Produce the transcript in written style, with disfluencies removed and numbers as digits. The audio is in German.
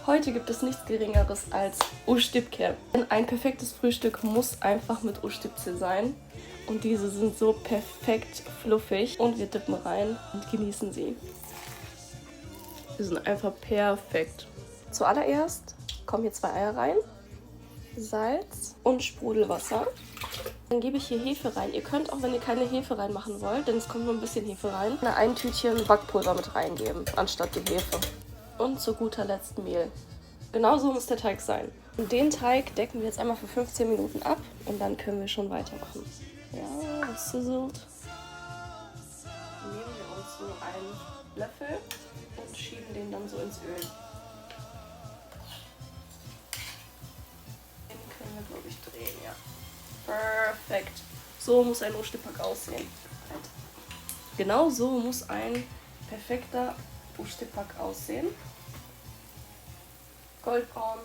Heute gibt es nichts Geringeres als Ustipke. Ein perfektes Frühstück muss einfach mit Ustipze sein. Und diese sind so perfekt fluffig. Und wir dippen rein und genießen sie. Die sind einfach perfekt. Zuallererst kommen hier 2 Eier rein, Salz und Sprudelwasser. Dann gebe ich hier Hefe rein. Ihr könnt auch, wenn ihr keine Hefe reinmachen wollt, denn es kommt nur ein bisschen Hefe rein, ein Tütchen Backpulver mit reingeben, anstatt die Hefe. Und zu guter Letzt Mehl. Genauso muss der Teig sein. Und den Teig decken wir jetzt einmal für 15 Minuten ab und dann können wir schon weitermachen. Ja, das sizzelt. Nehmen wir uns so einen Löffel und schieben den dann so ins Öl. Den können wir, glaube ich, drehen, ja. Perfekt. So muss ein Ustipak aussehen. Genau so muss ein perfekter Ustipak aussehen. Goldbraun.